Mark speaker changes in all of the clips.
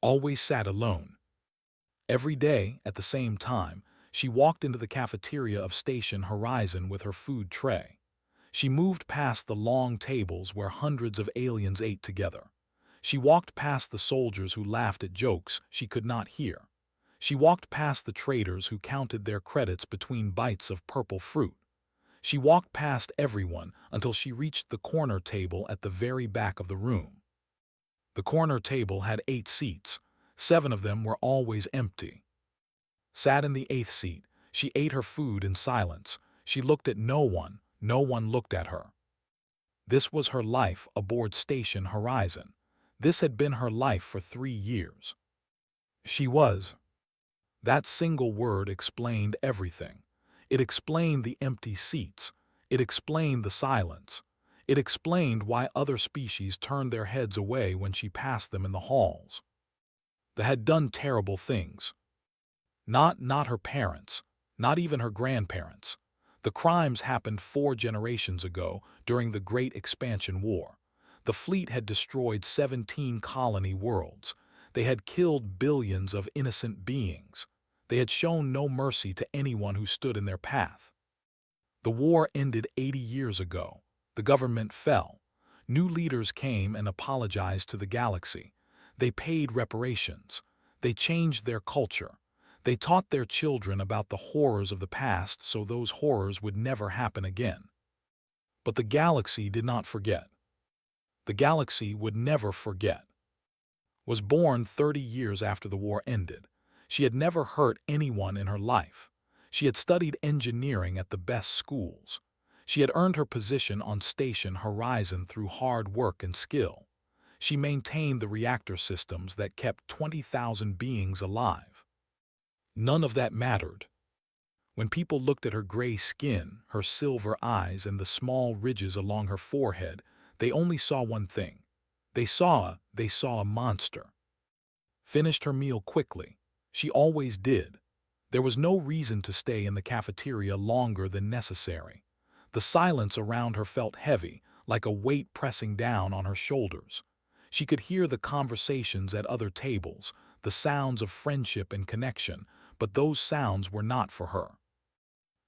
Speaker 1: always sat alone. Every day, at the same time, she walked into the cafeteria of Station Horizon with her food tray. She moved past the long tables where hundreds of aliens ate together. She walked past the soldiers who laughed at jokes she could not hear. She walked past the traders who counted their credits between bites of purple fruit. She walked past everyone until she reached the corner table at the very back of the room. The corner table had 8 seats. 7 of them were always empty. Sat in the 8th seat, she ate her food in silence. She looked at no one. No one looked at her. This was her life aboard Station Horizon. This had been her life for 3 years. She was. That single word explained everything. It explained the empty seats. It explained the silence. It explained why other species turned their heads away when she passed them in the halls. They had done terrible things. Not her parents, not even her grandparents. The crimes happened 4 generations ago during the Great Expansion War. The fleet had destroyed 17 colony worlds. They had killed billions of innocent beings. They had shown no mercy to anyone who stood in their path. The war ended 80 years ago. The government fell. New leaders came and apologized to the galaxy. They paid reparations. They changed their culture. They taught their children about the horrors of the past so those horrors would never happen again. But the galaxy did not forget. The galaxy would never forget. Was born 30 years after the war ended. She had never hurt anyone in her life. She had studied engineering at the best schools. She had earned her position on Station Horizon through hard work and skill. She maintained the reactor systems that kept 20,000 beings alive. None of that mattered. When people looked at her gray skin, her silver eyes, and the small ridges along her forehead, they only saw one thing. They saw a monster. Finished her meal quickly. She always did. There was no reason to stay in the cafeteria longer than necessary. The silence around her felt heavy, like a weight pressing down on her shoulders. She could hear the conversations at other tables, the sounds of friendship and connection, but those sounds were not for her.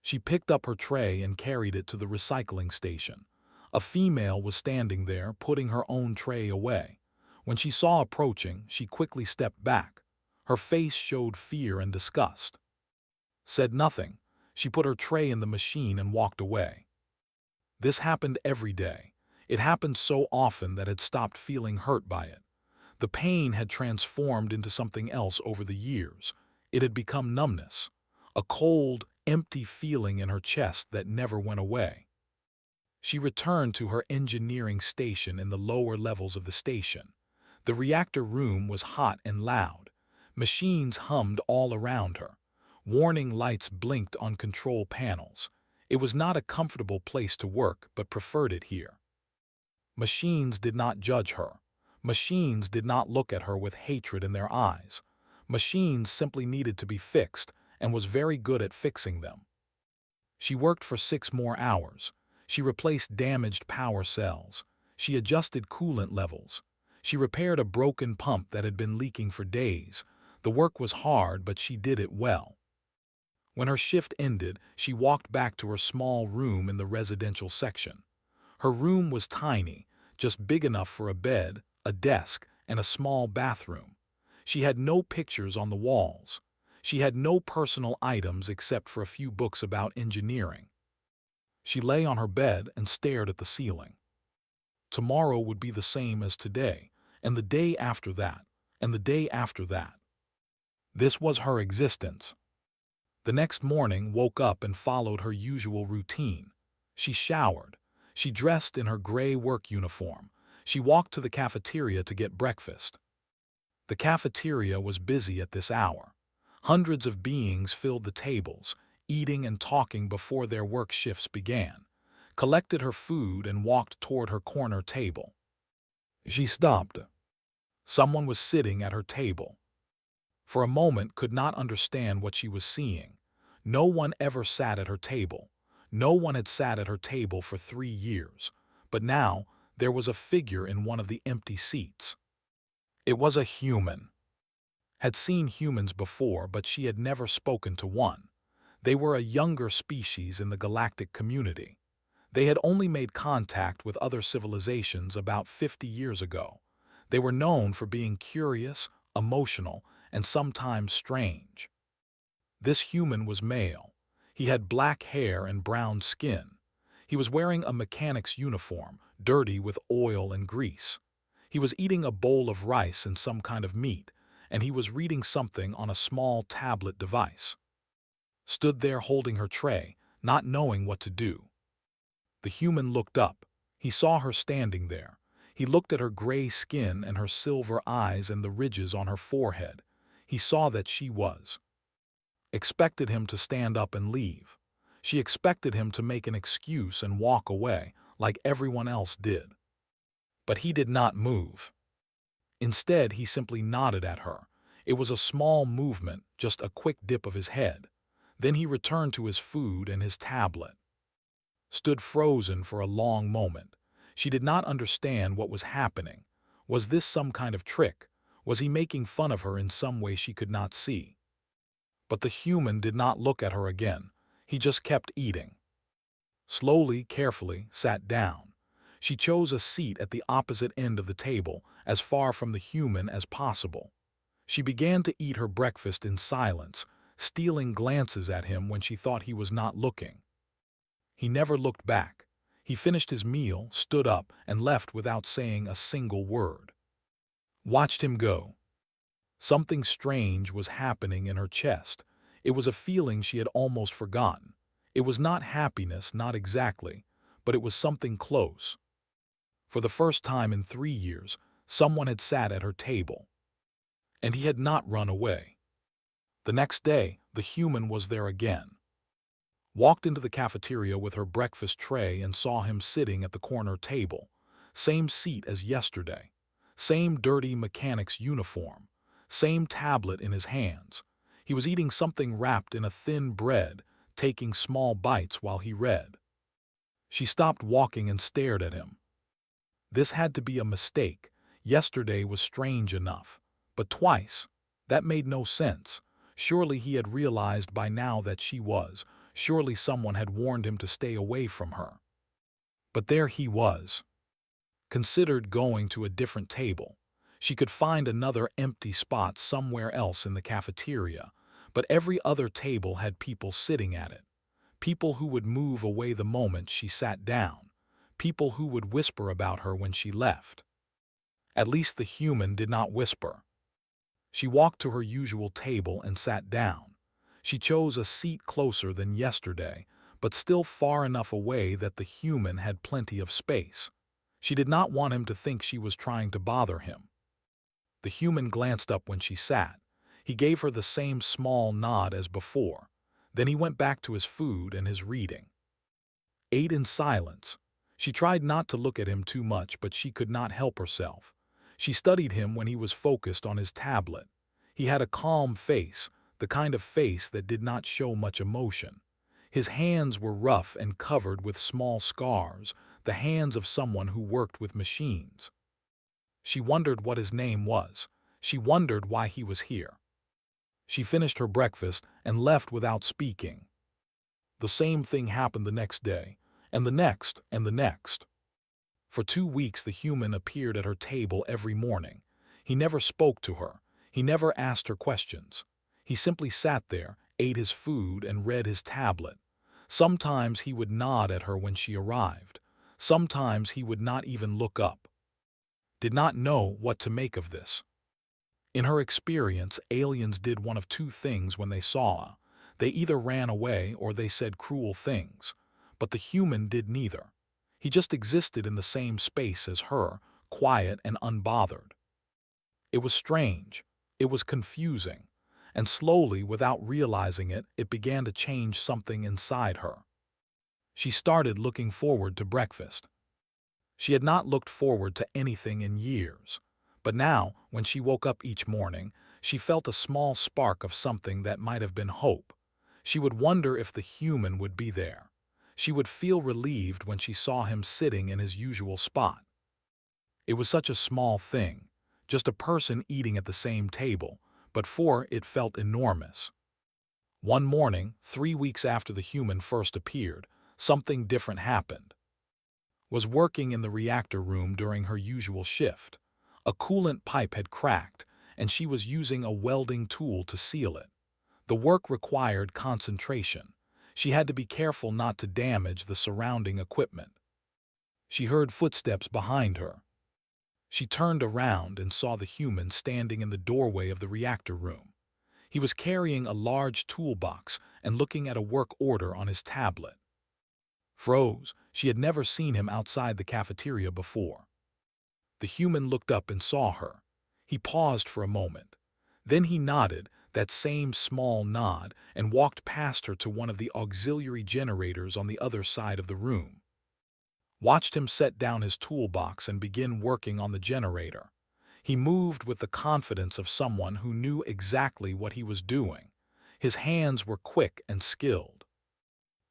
Speaker 1: She picked up her tray and carried it to the recycling station. A female was standing there, putting her own tray away. When she saw approaching, she quickly stepped back. Her face showed fear and disgust. Said nothing. She put her tray in the machine and walked away. This happened every day. It happened so often that it stopped feeling hurt by it. The pain had transformed into something else over the years. It had become numbness, a cold, empty feeling in her chest that never went away. She returned to her engineering station in the lower levels of the station. The reactor room was hot and loud. Machines hummed all around her. Warning lights blinked on control panels. It was not a comfortable place to work, but preferred it here. Machines did not judge her. Machines did not look at her with hatred in their eyes. Machines simply needed to be fixed, and was very good at fixing them. She worked for 6 more hours. She replaced damaged power cells. She adjusted coolant levels. She repaired a broken pump that had been leaking for days. The work was hard, but she did it well. When her shift ended, she walked back to her small room in the residential section. Her room was tiny, just big enough for a bed, a desk, and a small bathroom. She had no pictures on the walls. She had no personal items except for a few books about engineering. She lay on her bed and stared at the ceiling. Tomorrow would be the same as today, and the day after that, and the day after that. This was her existence. The next morning woke up and followed her usual routine. She showered. She dressed in her gray work uniform. She walked to the cafeteria to get breakfast. The cafeteria was busy at this hour. Hundreds of beings filled the tables, eating and talking before their work shifts began. Collected her food and walked toward her corner table. She stopped. Someone was sitting at her table. For a moment could not understand what she was seeing. No one ever sat at her table. No one had sat at her table for 3 years. But now there was a figure in one of the empty seats. It was a human. had seen humans before, but she had never spoken to one. They were a younger species in the galactic community. They had only made contact with other civilizations about 50 years ago. They were known for being curious, emotional, and sometimes strange. This human was male. He had black hair and brown skin. He was wearing a mechanic's uniform, dirty with oil and grease. He was eating a bowl of rice and some kind of meat, and he was reading something on a small tablet device. Stood there holding her tray, not knowing what to do. The human looked up. He saw her standing there. He looked at her gray skin and her silver eyes and the ridges on her forehead. He saw that she expected him to stand up and leave. She expected him to make an excuse and walk away, like everyone else did. But he did not move. Instead, he simply nodded at her. It was a small movement, just a quick dip of his head. Then he returned to his food and his tablet. Stood frozen for a long moment. She did not understand what was happening. Was this some kind of trick? Was he making fun of her in some way she could not see? But the human did not look at her again. He just kept eating. Slowly, carefully, sat down. She chose a seat at the opposite end of the table, as far from the human as possible. She began to eat her breakfast in silence, stealing glances at him when she thought he was not looking. He never looked back. He finished his meal, stood up, and left without saying a single word. Watched him go. Something strange was happening in her chest. It was a feeling she had almost forgotten. It was not happiness, not exactly, but it was something close. For the first time in 3 years, someone had sat at her table. And he had not run away. The next day, the human was there again. Walked into the cafeteria with her breakfast tray and saw him sitting at the corner table. Same seat as yesterday. Same dirty mechanic's uniform. Same tablet in his hands. He was eating something wrapped in a thin bread, taking small bites while he read. She stopped walking and stared at him. This had to be a mistake. Yesterday was strange enough. But twice? That made no sense. Surely he had realized by now that she was. Surely someone had warned him to stay away from her. But there he was. Considered going to a different table. She could find another empty spot somewhere else in the cafeteria, but every other table had people sitting at it. People who would move away the moment she sat down. People who would whisper about her when she left. At least the human did not whisper. She walked to her usual table and sat down. She chose a seat closer than yesterday, but still far enough away that the human had plenty of space. She did not want him to think she was trying to bother him. The human glanced up when she sat. He gave her the same small nod as before. Then he went back to his food and his reading. Ate in silence. She tried not to look at him too much, but she could not help herself. She studied him when he was focused on his tablet. He had a calm face, the kind of face that did not show much emotion. His hands were rough and covered with small scars, the hands of someone who worked with machines. She wondered what his name was. She wondered why he was here. She finished her breakfast and left without speaking. The same thing happened the next day, and the next, and the next. For 2 weeks the human appeared at her table every morning. He never spoke to her. He never asked her questions. He simply sat there, ate his food, and read his tablet. Sometimes he would nod at her when she arrived. Sometimes he would not even look up. Did not know what to make of this. In her experience, aliens did one of 2 things when they saw her. They either ran away or they said cruel things. But the human did neither. He just existed in the same space as her, quiet and unbothered. It was strange. It was confusing. And slowly, without realizing it, it began to change something inside her. She started looking forward to breakfast. She had not looked forward to anything in years. But now, when she woke up each morning, she felt a small spark of something that might have been hope. She would wonder if the human would be there. She would feel relieved when she saw him sitting in his usual spot. It was such a small thing, just a person eating at the same table, but for it felt enormous. One morning, 3 weeks after the human first appeared, something different happened. Was working in the reactor room during her usual shift. A coolant pipe had cracked, and she was using a welding tool to seal it. The work required concentration. She had to be careful not to damage the surrounding equipment. She heard footsteps behind her. She turned around and saw the human standing in the doorway of the reactor room. He was carrying a large toolbox and looking at a work order on his tablet. Froze, she had never seen him outside the cafeteria before. The human looked up and saw her. He paused for a moment. Then he nodded, that same small nod, and walked past her to one of the auxiliary generators on the other side of the room. Watched him set down his toolbox and begin working on the generator. He moved with the confidence of someone who knew exactly what he was doing. His hands were quick and skilled.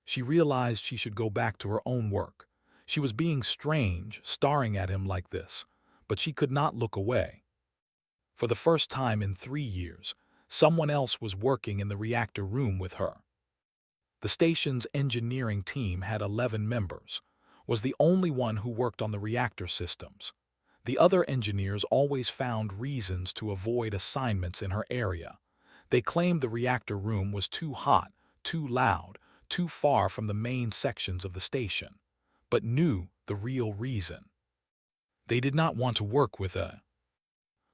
Speaker 1: She realized she should go back to her own work. She was being strange, staring at him like this, but she could not look away. For the first time in 3 years, someone else was working in the reactor room with her. The station's engineering team had 11 members, was the only one who worked on the reactor systems. The other engineers always found reasons to avoid assignments in her area. They claimed the reactor room was too hot, too loud, too far from the main sections of the station, but knew the real reason. They did not want to work with her.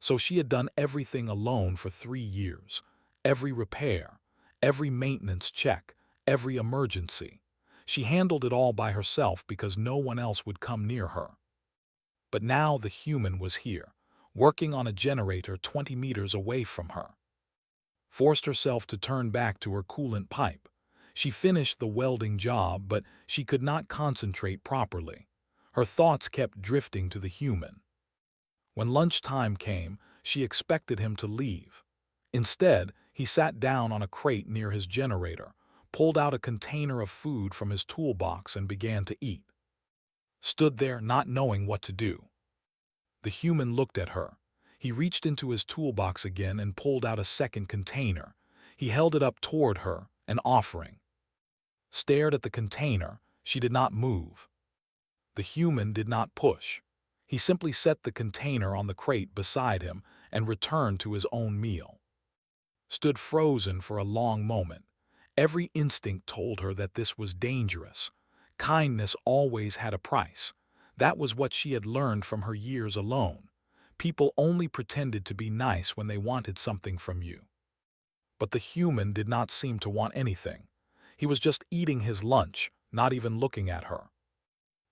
Speaker 1: So she had done everything alone for 3 years. Every repair, every maintenance check, every emergency. She handled it all by herself because no one else would come near her. But now the human was here, working on a generator 20 meters away from her. Forced herself to turn back to her coolant pipe. She finished the welding job, but she could not concentrate properly. Her thoughts kept drifting to the human. When lunchtime came, she expected him to leave. Instead, he sat down on a crate near his generator, pulled out a container of food from his toolbox and began to eat. Stood there not knowing what to do. The human looked at her. He reached into his toolbox again and pulled out a second container. He held it up toward her, an offering. Stared at the container. She did not move. The human did not push. He simply set the container on the crate beside him and returned to his own meal. Stood frozen for a long moment. Every instinct told her that this was dangerous. Kindness always had a price. That was what she had learned from her years alone. People only pretended to be nice when they wanted something from you. But the human did not seem to want anything. He was just eating his lunch, not even looking at her.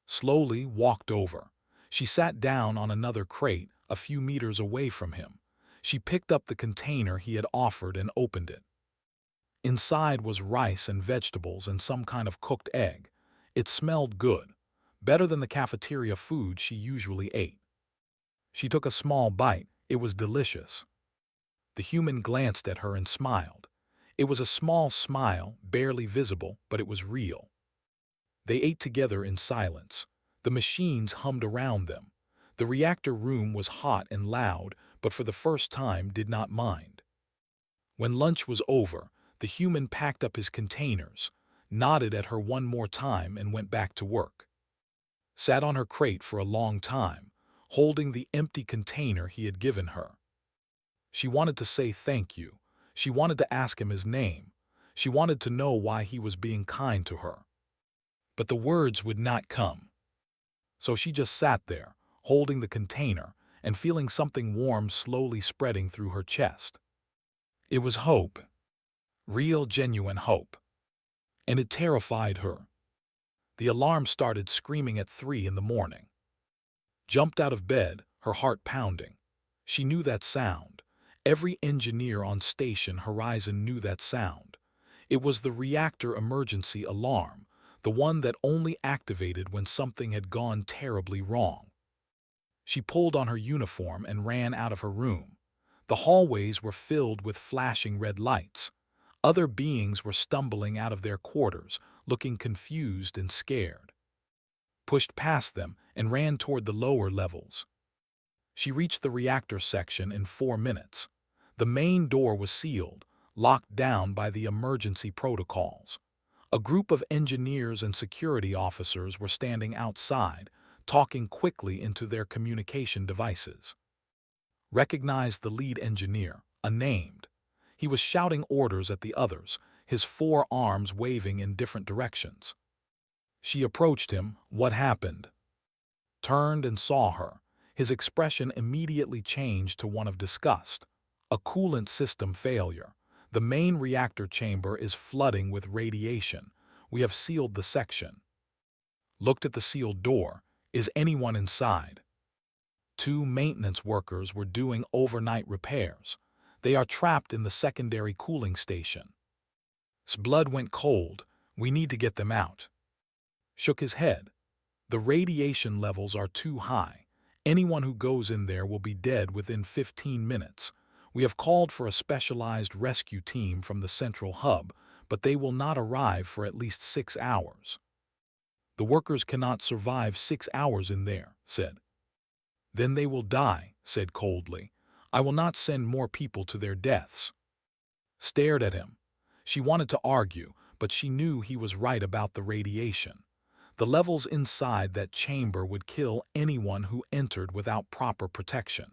Speaker 1: Slowly walked over. She sat down on another crate a few meters away from him. She picked up the container he had offered and opened it. Inside was rice and vegetables and some kind of cooked egg. It smelled good, better than the cafeteria food she usually ate. She took a small bite. It was delicious. The human glanced at her and smiled. It was a small smile, barely visible, but it was real. They ate together in silence. The machines hummed around them. The reactor room was hot and loud, but for the first time did not mind. When lunch was over, the human packed up his containers, nodded at her one more time and went back to work. Sat on her crate for a long time, holding the empty container he had given her. She wanted to say thank you. She wanted to ask him his name. She wanted to know why he was being kind to her. But the words would not come. So she just sat there, holding the container and feeling something warm slowly spreading through her chest. It was hope. Real, genuine hope. And it terrified her. The alarm started screaming at 3 in the morning. Jumped out of bed, her heart pounding. She knew that sound. Every engineer on Station Horizon knew that sound. It was the reactor emergency alarm, the one that only activated when something had gone terribly wrong. She pulled on her uniform and ran out of her room. The hallways were filled with flashing red lights. Other beings were stumbling out of their quarters, looking confused and scared. Pushed past them and ran toward the lower levels. She reached the reactor section in 4 minutes. The main door was sealed, locked down by the emergency protocols. A group of engineers and security officers were standing outside, talking quickly into their communication devices. Recognized the lead engineer, unnamed. He was shouting orders at the others, his 4 arms waving in different directions. She approached him. What happened? Turned and saw her. His expression immediately changed to one of disgust. A coolant system failure. The main reactor chamber is flooding with radiation. We have sealed the section. Looked at the sealed door. Is anyone inside? 2 maintenance workers were doing overnight repairs. They are trapped in the secondary cooling station. His blood went cold. We need to get them out. Shook his head. The radiation levels are too high. Anyone who goes in there will be dead within 15 minutes. We have called for a specialized rescue team from the central hub, but they will not arrive for at least 6 hours. The workers cannot survive 6 hours in there, said. Then they will die, said coldly. I will not send more people to their deaths. Stared at him. She wanted to argue, but she knew he was right about the radiation. The levels inside that chamber would kill anyone who entered without proper protection.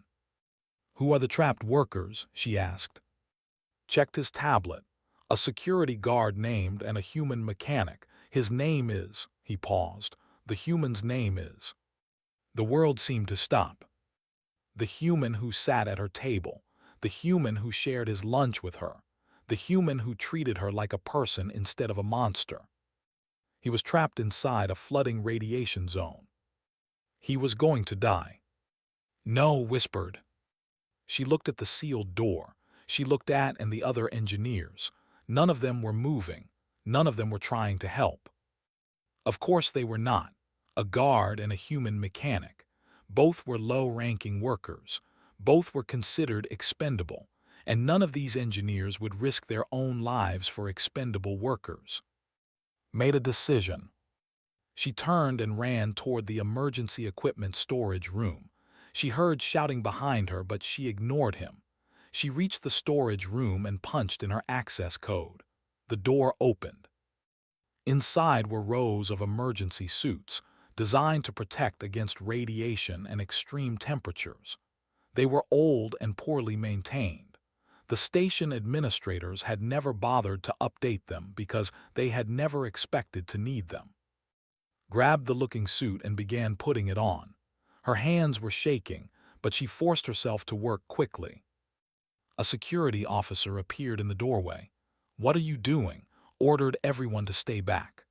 Speaker 1: Who are the trapped workers? She asked. Checked his tablet. A security guard named and a human mechanic. His name is, he paused, the human's name is. The world seemed to stop. The human who sat at her table, the human who shared his lunch with her, the human who treated her like a person instead of a monster. He was trapped inside a flooding radiation zone. He was going to die. No, whispered. She looked at the sealed door. She looked at and the other engineers. None of them were moving. None of them were trying to help. Of course they were not. A guard and a human mechanic. Both were low-ranking workers. Both were considered expendable, and none of these engineers would risk their own lives for expendable workers. Made a decision. She turned and ran toward the emergency equipment storage room. She heard shouting behind her, but she ignored him. She reached the storage room and punched in her access code. The door opened. Inside were rows of emergency suits, designed to protect against radiation and extreme temperatures. They were old and poorly maintained. The station administrators had never bothered to update them because they had never expected to need them. Grabbed the looking suit and began putting it on. Her hands were shaking, but she forced herself to work quickly. A security officer appeared in the doorway. What are you doing? Ordered everyone to stay back.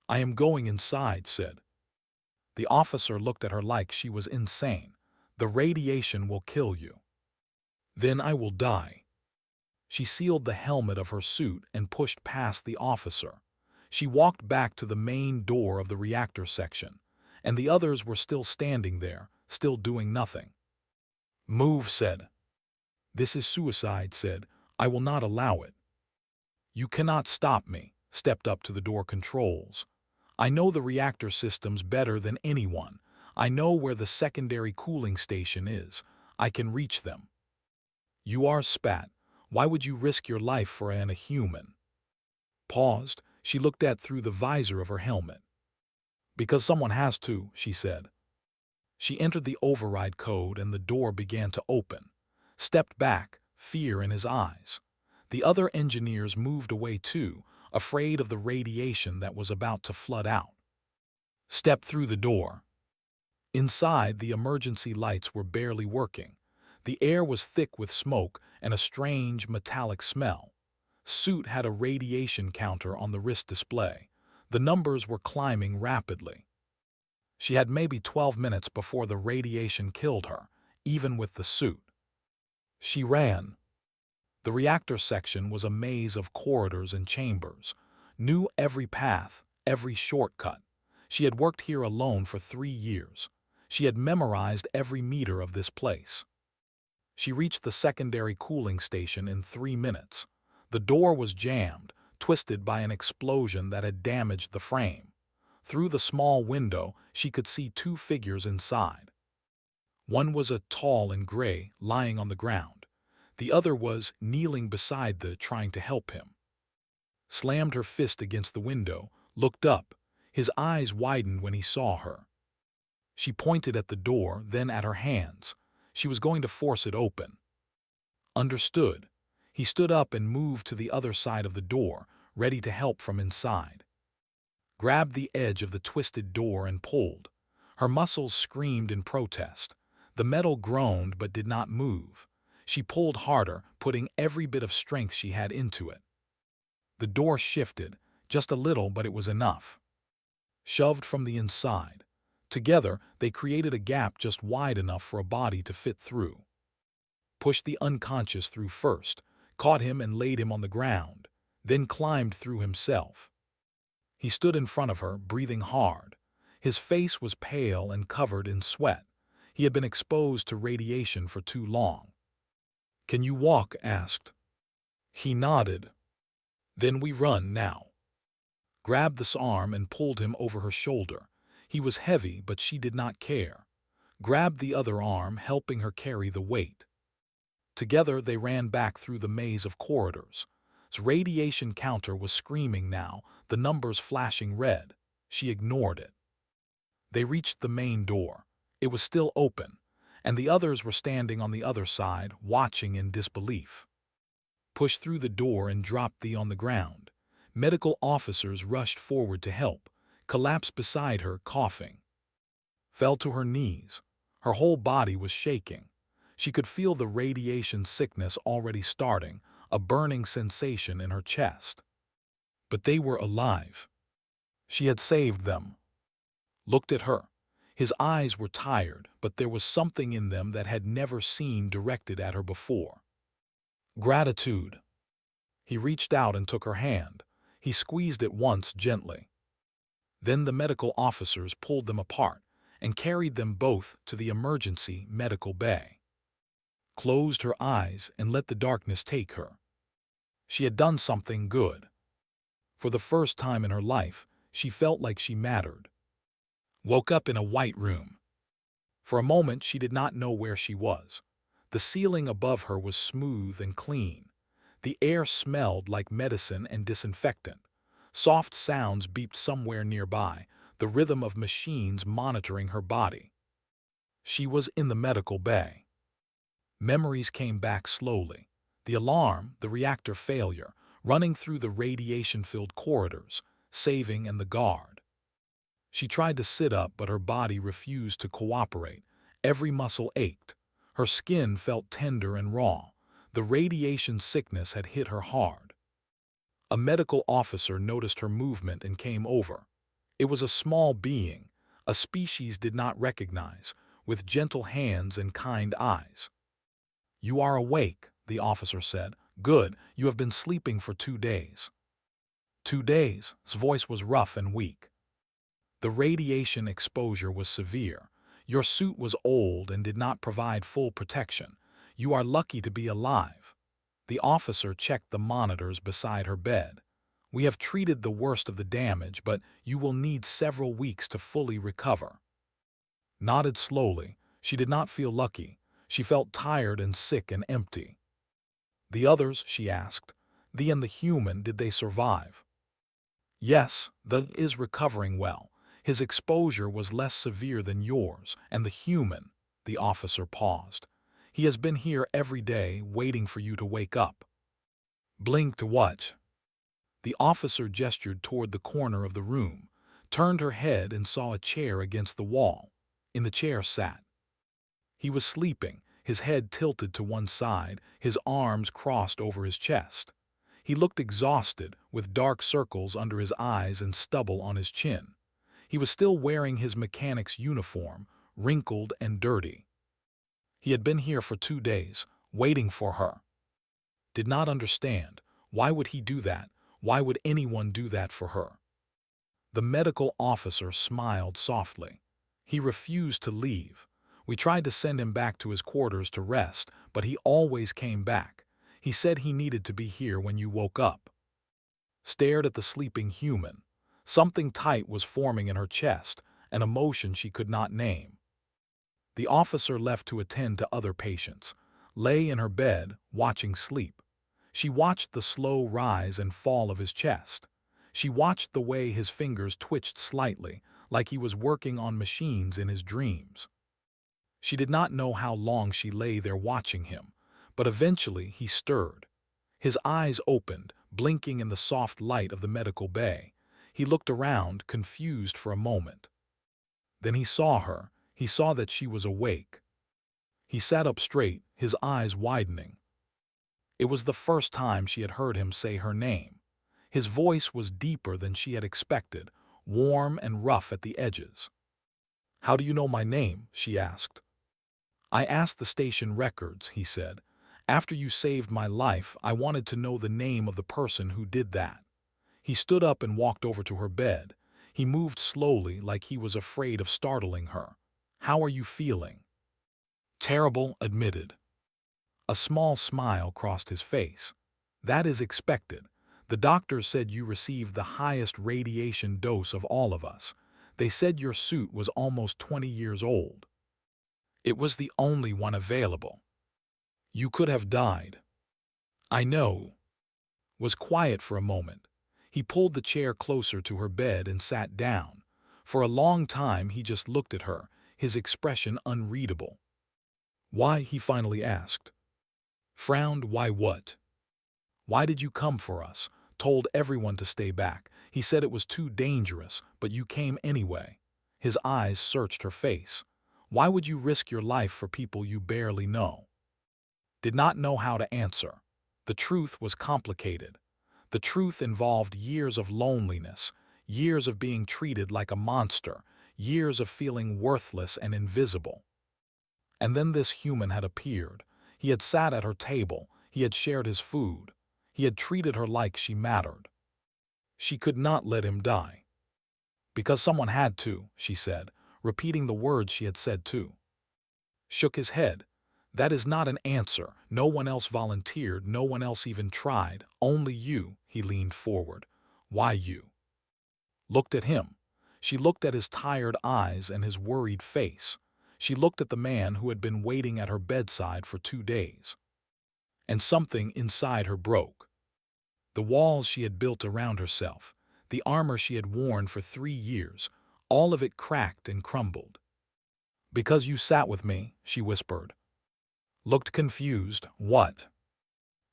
Speaker 1: I am going inside, said. The officer looked at her like she was insane. The radiation will kill you. Then I will die. She sealed the helmet of her suit and pushed past the officer. She walked back to the main door of the reactor section, and the others were still standing there, still doing nothing. Move, said. This is suicide, said. I will not allow it. You cannot stop me, stepped up to the door controls. I know the reactor systems better than anyone. I know where the secondary cooling station is. I can reach them. You are spat. Why would you risk your life for a human? Paused. She looked at through the visor of her helmet. Because someone has to, she said. She entered the override code and the door began to open. Stepped back, fear in his eyes. The other engineers moved away too, afraid of the radiation that was about to flood out. Stepped through the door. Inside, the emergency lights were barely working. The air was thick with smoke and a strange metallic smell. Suit had a radiation counter on the wrist display. The numbers were climbing rapidly. She had maybe 12 minutes before the radiation killed her, even with the suit. She ran. The reactor section was a maze of corridors and chambers. Knew every path, every shortcut. She had worked here alone for 3 years. She had memorized every meter of this place. She reached the secondary cooling station in 3 minutes. The door was jammed, twisted by an explosion that had damaged the frame. Through the small window, she could see 2 figures inside. One was tall and gray, lying on the ground. The other was kneeling beside trying to help him. Slammed her fist against the window, looked up. His eyes widened when he saw her. She pointed at the door, then at her hands. She was going to force it open. Understood. He stood up and moved to the other side of the door, ready to help from inside. Grabbed the edge of the twisted door and pulled. Her muscles screamed in protest. The metal groaned but did not move. She pulled harder, putting every bit of strength she had into it. The door shifted, just a little, but it was enough. Shoved from the inside. Together, they created a gap just wide enough for a body to fit through. Pushed the unconscious through first, caught him and laid him on the ground, then climbed through himself. He stood in front of her, breathing hard. His face was pale and covered in sweat. He had been exposed to radiation for too long. "Can you walk?" asked. He nodded. "Then we run now." Grabbed this arm and pulled him over her shoulder. He was heavy, but she did not care. Grabbed the other arm, helping her carry the weight. Together they ran back through the maze of corridors. His radiation counter was screaming now, the numbers flashing red. She ignored it. They reached the main door. It was still open, and the others were standing on the other side, watching in disbelief. Pushed through the door and dropped Thea on the ground. Medical officers rushed forward to help, collapsed beside her, coughing. Fell to her knees. Her whole body was shaking. She could feel the radiation sickness already starting, a burning sensation in her chest. But they were alive. She had saved them. Looked at her. His eyes were tired, but there was something in them that had never seen directed at her before. Gratitude. He reached out and took her hand. He squeezed it once gently. Then the medical officers pulled them apart and carried them both to the emergency medical bay. Closed her eyes and let the darkness take her. She had done something good. For the first time in her life, she felt like she mattered. Woke up in a white room. For a moment she did not know where she was. The ceiling above her was smooth and clean. The air smelled like medicine and disinfectant. Soft sounds beeped somewhere nearby, the rhythm of machines monitoring her body. She was in the medical bay. Memories came back slowly. The alarm, the reactor failure, running through the radiation-filled corridors, saving and the guard. She tried to sit up, but her body refused to cooperate. Every muscle ached. Her skin felt tender and raw. The radiation sickness had hit her hard. A medical officer noticed her movement and came over. It was a small being, a species did not recognize, with gentle hands and kind eyes. "You are awake," the officer said. "Good, you have been sleeping for 2 days." 2 days? His voice was rough and weak. The radiation exposure was severe. Your suit was old and did not provide full protection. You are lucky to be alive. The officer checked the monitors beside her bed. "We have treated the worst of the damage, but you will need several weeks to fully recover." Nodded slowly. She did not feel lucky. She felt tired and sick and empty. "The others?" she asked. "The and the human, did they survive?" "Yes, the is recovering well. His exposure was less severe than yours, and the human," the officer paused. "He has been here every day, waiting for you to wake up." Blinked to what? The officer gestured toward the corner of the room, turned her head and saw a chair against the wall. In the chair sat. He was sleeping, his head tilted to one side, his arms crossed over his chest. He looked exhausted, with dark circles under his eyes and stubble on his chin. He was still wearing his mechanic's uniform, wrinkled and dirty. He had been here for 2 days, waiting for her. Did not understand. Why would he do that? Why would anyone do that for her? The medical officer smiled softly. He refused to leave. We tried to send him back to his quarters to rest, but he always came back. He said he needed to be here when you woke up. Stared at the sleeping human. Something tight was forming in her chest, an emotion she could not name. The officer left to attend to other patients. lay in her bed, watching sleep. She watched the slow rise and fall of his chest. She watched the way his fingers twitched slightly, like he was working on machines in his dreams. She did not know how long she lay there watching him, but eventually he stirred. His eyes opened, blinking in the soft light of the medical bay. He looked around, confused for a moment. Then he saw her. He saw that she was awake. He sat up straight, his eyes widening. It was the first time she had heard him say her name. His voice was deeper than she had expected, warm and rough at the edges. "How do you know my name?" she asked. "I asked the station records," he said. "After you saved my life, I wanted to know the name of the person who did that." He stood up and walked over to her bed. He moved slowly, like he was afraid of startling her. "How are you feeling?" "Terrible," admitted. A small smile crossed his face. "That is expected. The doctors said you received the highest radiation dose of all of us. They said your suit was almost 20 years old. It was the only one available. You could have died." "I know." Was quiet for a moment. He pulled the chair closer to her bed and sat down. For a long time he just looked at her, his expression unreadable. "Why?" he finally asked. Frowned. "Why what?" "Why did you come for us? Told everyone to stay back. He said it was too dangerous, but you came anyway." His eyes searched her face. "Why would you risk your life for people you barely know?" Did not know how to answer. The truth was complicated. The truth involved years of loneliness, years of being treated like a monster, years of feeling worthless and invisible. And then this human had appeared. He had sat at her table. He had shared his food. He had treated her like she mattered. She could not let him die. "Because someone had to," she said, repeating the words she had said too. Shook his head. "That is not an answer. No one else volunteered. No one else even tried. Only you." He leaned forward. "Why you?" Looked at him. She looked at his tired eyes and his worried face. She looked at the man who had been waiting at her bedside for 2 days. And something inside her broke. The walls she had built around herself, the armor she had worn for 3 years, all of it cracked and crumbled. "Because you sat with me," she whispered. Looked confused. "What?"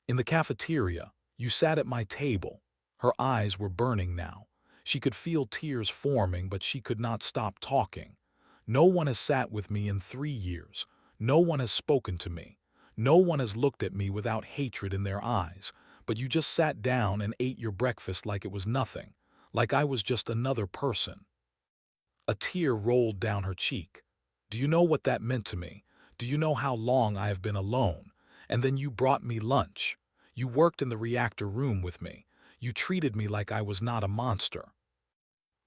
Speaker 1: "In the cafeteria. You sat at my table." Her eyes were burning now. She could feel tears forming, but she could not stop talking. "No one has sat with me in 3 years. No one has spoken to me. No one has looked at me without hatred in their eyes. But you just sat down and ate your breakfast like it was nothing, like I was just another person." A tear rolled down her cheek. "Do you know what that meant to me? Do you know how long I have been alone? And then you brought me lunch. You worked in the reactor room with me. You treated me like I was not a monster."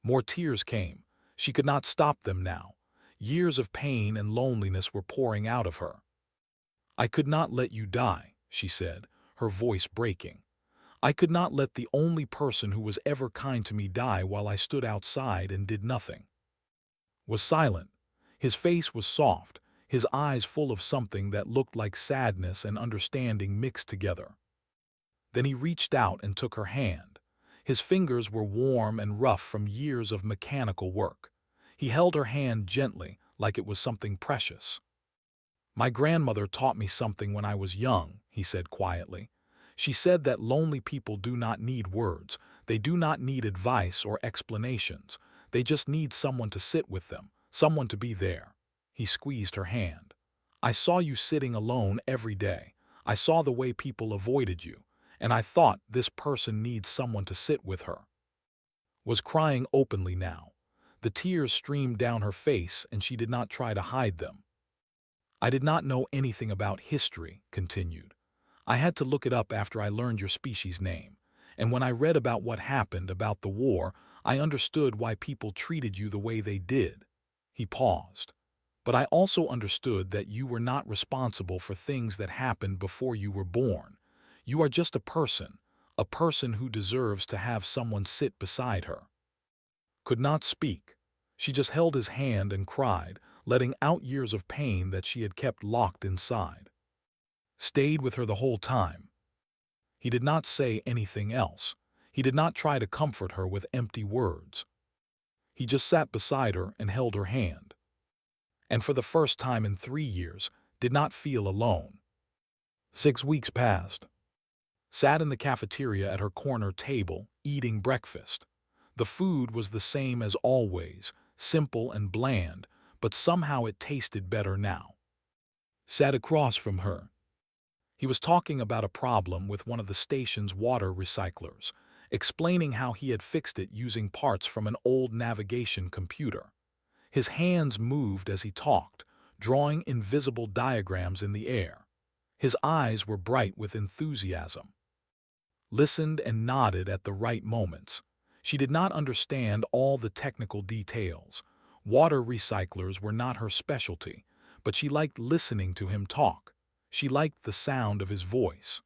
Speaker 1: More tears came. She could not stop them now. Years of pain and loneliness were pouring out of her. "I could not let you die," she said, her voice breaking. "I could not let the only person who was ever kind to me die while I stood outside and did nothing." Was silent. His face was soft, his eyes full of something that looked like sadness and understanding mixed together. Then he reached out and took her hand. His fingers were warm and rough from years of mechanical work. He held her hand gently, like it was something precious. "My grandmother taught me something when I was young," he said quietly. "She said that lonely people do not need words. They do not need advice or explanations. They just need someone to sit with them, someone to be there." He squeezed her hand. "I saw you sitting alone every day. I saw the way people avoided you. And I thought, this person needs someone to sit with her." Was crying openly now. The tears streamed down her face and she did not try to hide them. "I did not know anything about history," continued. "I had to look it up after I learned your species name. And when I read about what happened, about the war, I understood why people treated you the way they did." He paused. "But I also understood that you were not responsible for things that happened before you were born. You are just a person who deserves to have someone sit beside her." Could not speak. She just held his hand and cried, letting out years of pain that she had kept locked inside. stayed with her the whole time. He did not say anything else. He did not try to comfort her with empty words. He just sat beside her and held her hand. And for the first time in 3 years, did not feel alone. 6 weeks passed. Sat in the cafeteria at her corner table, eating breakfast. The food was the same as always, simple and bland, but somehow it tasted better now. Sat across from her. He was talking about a problem with one of the station's water recyclers, explaining how he had fixed it using parts from an old navigation computer. His hands moved as he talked, drawing invisible diagrams in the air. His eyes were bright with enthusiasm. Listened and nodded at the right moments. She did not understand all the technical details. Water recyclers were not her specialty, but she liked listening to him talk. She liked the sound of his voice.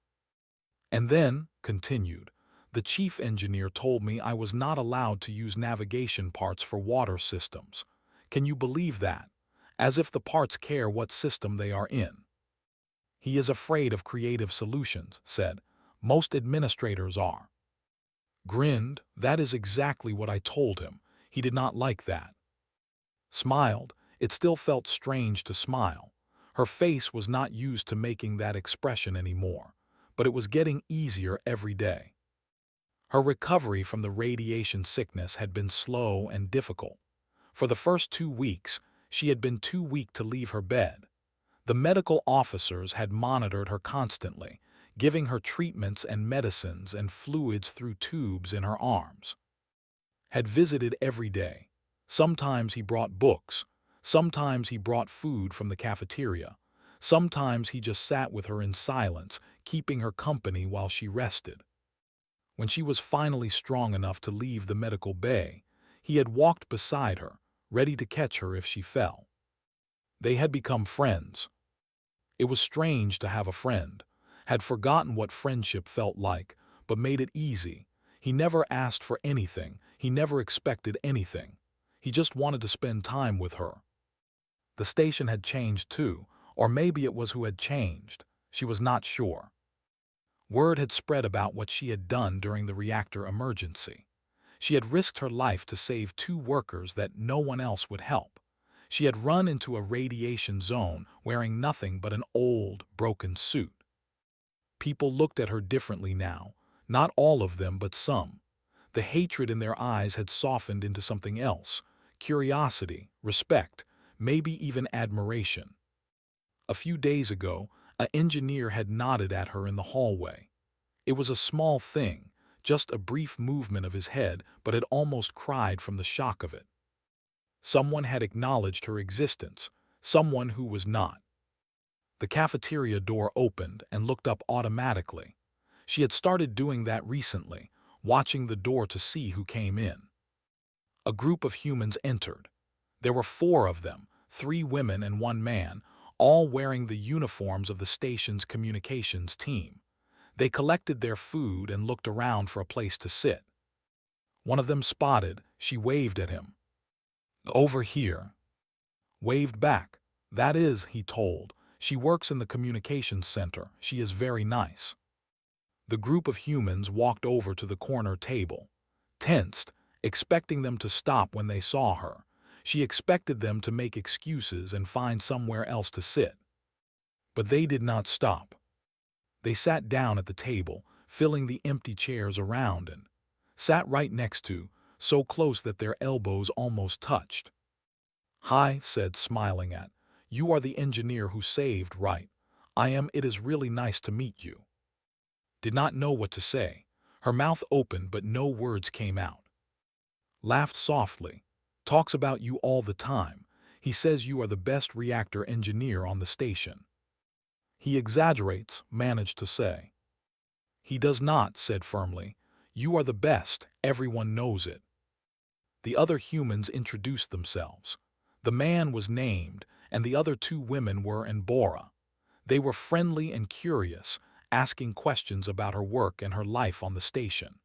Speaker 1: And then, continued, the chief engineer told me I was not allowed to use navigation parts for water systems. Can you believe that? As if the parts care what system they are in. He is afraid of creative solutions, said. Most administrators are. Grinned, that is exactly what I told him. He did not like that. Smiled, it still felt strange to smile. Her face was not used to making that expression anymore, but it was getting easier every day. Her recovery from the radiation sickness had been slow and difficult. For the first 2 weeks, she had been too weak to leave her bed. The medical officers had monitored her constantly, giving her treatments and medicines and fluids through tubes in her arms. Had visited every day. Sometimes he brought books. Sometimes he brought food from the cafeteria. Sometimes he just sat with her in silence, keeping her company while she rested. When she was finally strong enough to leave the medical bay, he had walked beside her, ready to catch her if she fell. They had become friends. It was strange to have a friend. Had forgotten what friendship felt like, but made it easy. He never asked for anything. He never expected anything. He just wanted to spend time with her. The station had changed too, or maybe it was who had changed. She was not sure. Word had spread about what she had done during the reactor emergency. She had risked her life to save 2 workers that no one else would help. She had run into a radiation zone wearing nothing but an old, broken suit. People looked at her differently now, not all of them but some. The hatred in their eyes had softened into something else, curiosity, respect, maybe even admiration. A few days ago, an engineer had nodded at her in the hallway. It was a small thing, just a brief movement of his head, but had almost cried from the shock of it. Someone had acknowledged her existence, someone who was not. The cafeteria door opened and looked up automatically. She had started doing that recently, watching the door to see who came in. A group of humans entered. There were 4 of them, 3 women and 1 man, all wearing the uniforms of the station's communications team. They collected their food and looked around for a place to sit. One of them spotted, she waved at him. Over here. Waved back. That is, he told. She works in the communications center. She is very nice. The group of humans walked over to the corner table. Tensed, expecting them to stop when they saw her. She expected them to make excuses and find somewhere else to sit. But they did not stop. They sat down at the table, filling the empty chairs around and sat right next to, so close that their elbows almost touched. Hi, said, smiling at. You are the engineer who saved, right? I am. It is really nice to meet you. Did not know what to say. Her mouth opened but no words came out. Laughed softly. Talks about you all the time. He says you are the best reactor engineer on the station. He exaggerates, managed to say. He does not, said firmly. You are the best, everyone knows it. The other humans introduced themselves. The man was named, and the other 2 women were and Bora. They were friendly and curious, asking questions about her work and her life on the station.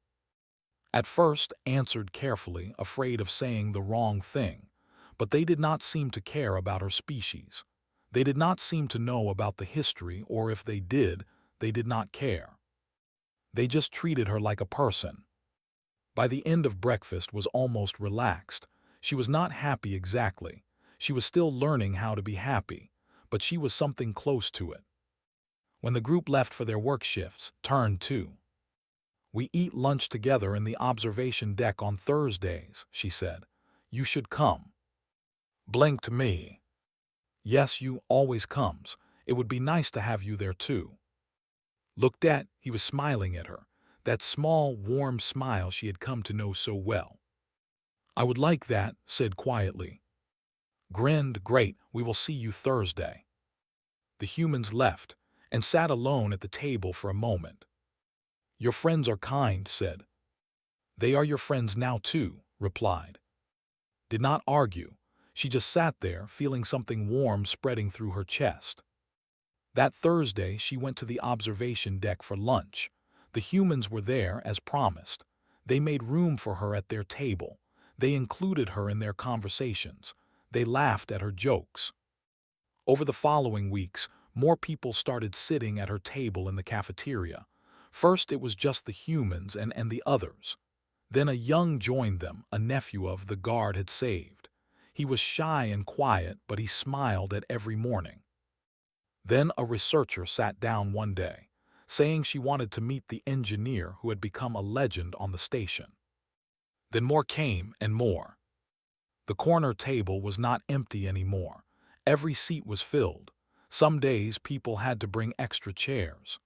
Speaker 1: At first, answered carefully, afraid of saying the wrong thing, but they did not seem to care about her species. They did not seem to know about the history, or if they did not care. They just treated her like a person. By the end of breakfast was almost relaxed. She was not happy exactly. She was still learning how to be happy, but she was something close to it. When the group left for their work shifts, turn 2. "We eat lunch together in the observation deck on Thursdays," she said. "You should come." Blinked me. "Yes, you always comes. It would be nice to have you there too." Looked at, he was smiling at her, that small, warm smile she had come to know so well. "I would like that," said quietly. Grinned, "Great, we will see you Thursday." The humans left, and sat alone at the table for a moment. "Your friends are kind," said. "They are your friends now too," replied. Did not argue. She just sat there, feeling something warm spreading through her chest. That Thursday, she went to the observation deck for lunch. The humans were there, as promised. They made room for her at their table. They included her in their conversations. They laughed at her jokes. Over the following weeks, more people started sitting at her table in the cafeteria. First, it was just the humans and the others. Then a young joined them, a nephew of the guard had saved. He was shy and quiet, but he smiled at every morning. Then a researcher sat down one day, saying she wanted to meet the engineer who had become a legend on the station. Then more came and more. The corner table was not empty anymore. Every seat was filled. Some days people had to bring extra chairs.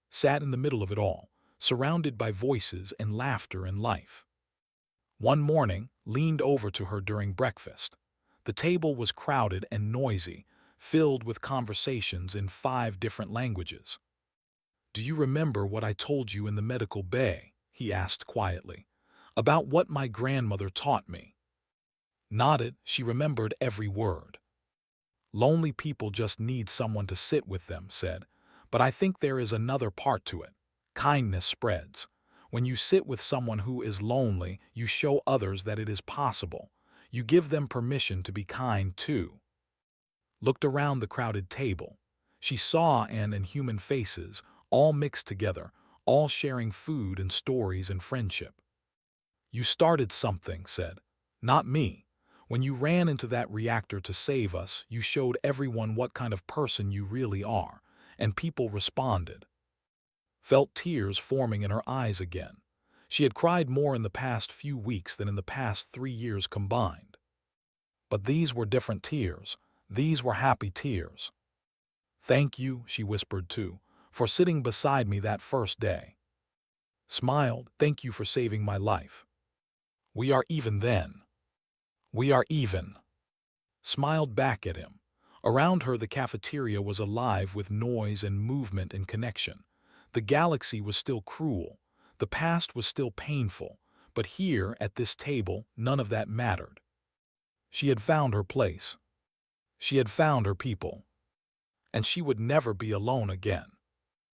Speaker 1: Sat in the middle of it all, surrounded by voices and laughter and life. One morning, leaned over to her during breakfast. The table was crowded and noisy, filled with conversations in 5 different languages. "Do you remember what I told you in the medical bay?" he asked quietly. "About what my grandmother taught me?" Nodded, she remembered every word. "Lonely people just need someone to sit with them," said. "But I think there is another part to it. Kindness spreads. When you sit with someone who is lonely, you show others that it is possible. You give them permission to be kind too." Looked around the crowded table. She saw and human faces, all mixed together, all sharing food and stories and friendship. "You started something," said. "Not me. When you ran into that reactor to save us, you showed everyone what kind of person you really are, and people responded." Felt tears forming in her eyes again. She had cried more in the past few weeks than in the past 3 years combined. But these were different tears. These were happy tears. "Thank you," she whispered too, "for sitting beside me that first day." Smiled, "Thank you for saving my life. We are even then. We are even." Smiled back at him. Around her the cafeteria was alive with noise and movement and connection. The galaxy was still cruel. The past was still painful. But here, at this table, none of that mattered. She had found her place. She had found her people. And she would never be alone again.